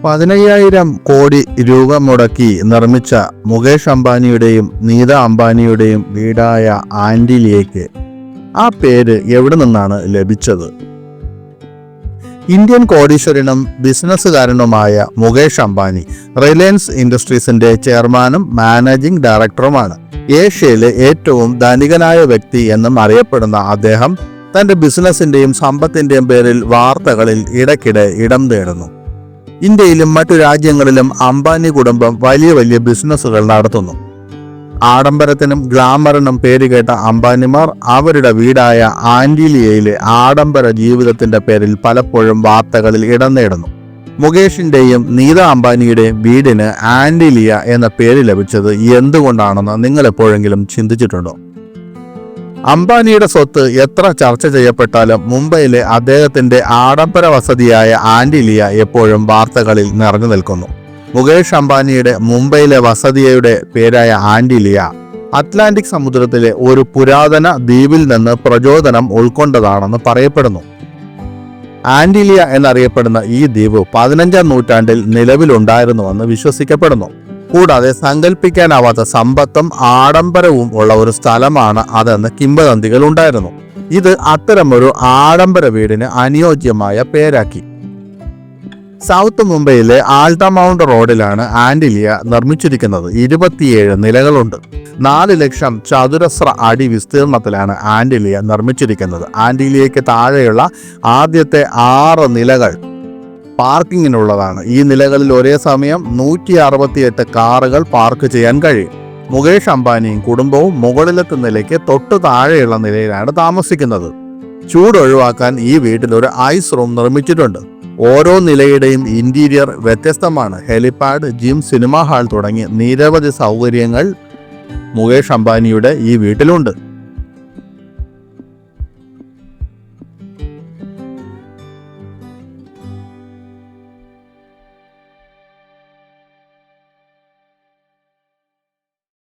15,000 കോടി രൂപ മുടക്കി നിർമ്മിച്ച മുകേഷ് അംബാനിയുടെയും നീത അംബാനിയുടെയും വീടായ ആന്റിലിയയ്ക്ക് ആ പേര് എവിടെ നിന്നാണ് ലഭിച്ചത്? ഇന്ത്യൻ കോടീശ്വരനും ബിസിനസ്സുകാരനുമായ മുകേഷ് അംബാനി റിലയൻസ് ഇൻഡസ്ട്രീസിന്റെ ചെയർമാനും മാനേജിംഗ് ഡയറക്ടറുമാണ്. ഏഷ്യയിലെ ഏറ്റവും ധനികനായ വ്യക്തി എന്നും അറിയപ്പെടുന്ന അദ്ദേഹം തന്റെ ബിസിനസിന്റെയും സമ്പത്തിന്റെയും പേരിൽ വാർത്തകളിൽ ഇടയ്ക്കിടെ ഇടം തേടുന്നു. ഇന്ത്യയിലും മറ്റു രാജ്യങ്ങളിലും അംബാനി കുടുംബം വലിയ വലിയ ബിസിനസ്സുകൾ നടത്തുന്നു. ആഡംബരത്തിനും ഗ്ലാമറിനും പേരുകേട്ട അംബാനിമാർ അവരുടെ വീടായ ആന്റിലിയയിലെ ആഡംബര ജീവിതത്തിന്റെ പേരിൽ പലപ്പോഴും വാർത്തകളിൽ ഇടം നേടുന്നു. മുകേഷിന്റെയും നീത അംബാനിയുടെയും വീടിന് ആന്റിലിയ എന്ന പേര് ലഭിച്ചത് എന്തുകൊണ്ടാണെന്ന് നിങ്ങൾ എപ്പോഴെങ്കിലും ചിന്തിച്ചിട്ടുണ്ടോ? അംബാനിയുടെ സ്വത്ത് എത്ര ചർച്ച ചെയ്യപ്പെട്ടാലും മുംബൈയിലെ അദ്ദേഹത്തിന്റെ ആഡംബര വസതിയായ ആന്റിലിയ എപ്പോഴും വാർത്തകളിൽ നിറഞ്ഞു നിൽക്കുന്നു. മുകേഷ് അംബാനിയുടെ മുംബൈയിലെ വസതിയുടെ പേരായ ആന്റിലിയ അറ്റ്ലാന്റിക് സമുദ്രത്തിലെ ഒരു പുരാതന ദ്വീപിൽ നിന്ന് പ്രചോദനം ഉൾക്കൊണ്ടതാണെന്ന് പറയപ്പെടുന്നു. ആന്റിലിയ എന്നറിയപ്പെടുന്ന ഈ ദ്വീപ് 15-ാം നൂറ്റാണ്ടിൽ നിലവിലുണ്ടായിരുന്നുവെന്ന് വിശ്വസിക്കപ്പെടുന്നു. കൂടാതെ സങ്കല്പിക്കാനാവാത്ത സമ്പത്തും ആഡംബരവും ഉള്ള ഒരു സ്ഥലമാണ് അതെന്ന് കിംവദന്തികൾ ഉണ്ടായിരുന്നു. ഇത് അത്തരമൊരു ആഡംബര വീടിന് അനുയോജ്യമായ പേരാക്കി. സൗത്ത് മുംബൈയിലെ ആൾട്ടമൗണ്ട് റോഡിലാണ് ആന്റിലിയ നിർമ്മിച്ചിരിക്കുന്നത്. 27 നിലകളുണ്ട്. 4 ലക്ഷം ചതുരശ്ര അടി വിസ്തീർണത്തിലാണ് ആന്റിലിയ നിർമ്മിച്ചിരിക്കുന്നത്. ആന്റിലിയയ്ക്ക് താഴെയുള്ള ആദ്യത്തെ 6 നിലകൾ പാർക്കിങ്ങിനുള്ളതാണ്. ഈ നിലകളിൽ ഒരേ സമയം 168 കാറുകൾ പാർക്ക് ചെയ്യാൻ കഴിയും. മുകേഷ് അംബാനിയും കുടുംബവും മുകളിലത്തെ നിലയ്ക്ക് തൊട്ടു താഴെയുള്ള നിലയിലാണ് താമസിക്കുന്നത്. ചൂട് ഒഴിവാക്കാൻ ഈ വീട്ടിൽ ഒരു ഐസ് റൂം നിർമ്മിച്ചിട്ടുണ്ട്. ഓരോ നിലയുടെയും ഇന്റീരിയർ വ്യത്യസ്തമാണ്. ഹെലിപാഡ്, ജിം, സിനിമാ ഹാൾ തുടങ്ങി നിരവധി സൗകര്യങ്ങൾ മുകേഷ് അംബാനിയുടെ ഈ വീട്ടിലുണ്ട്.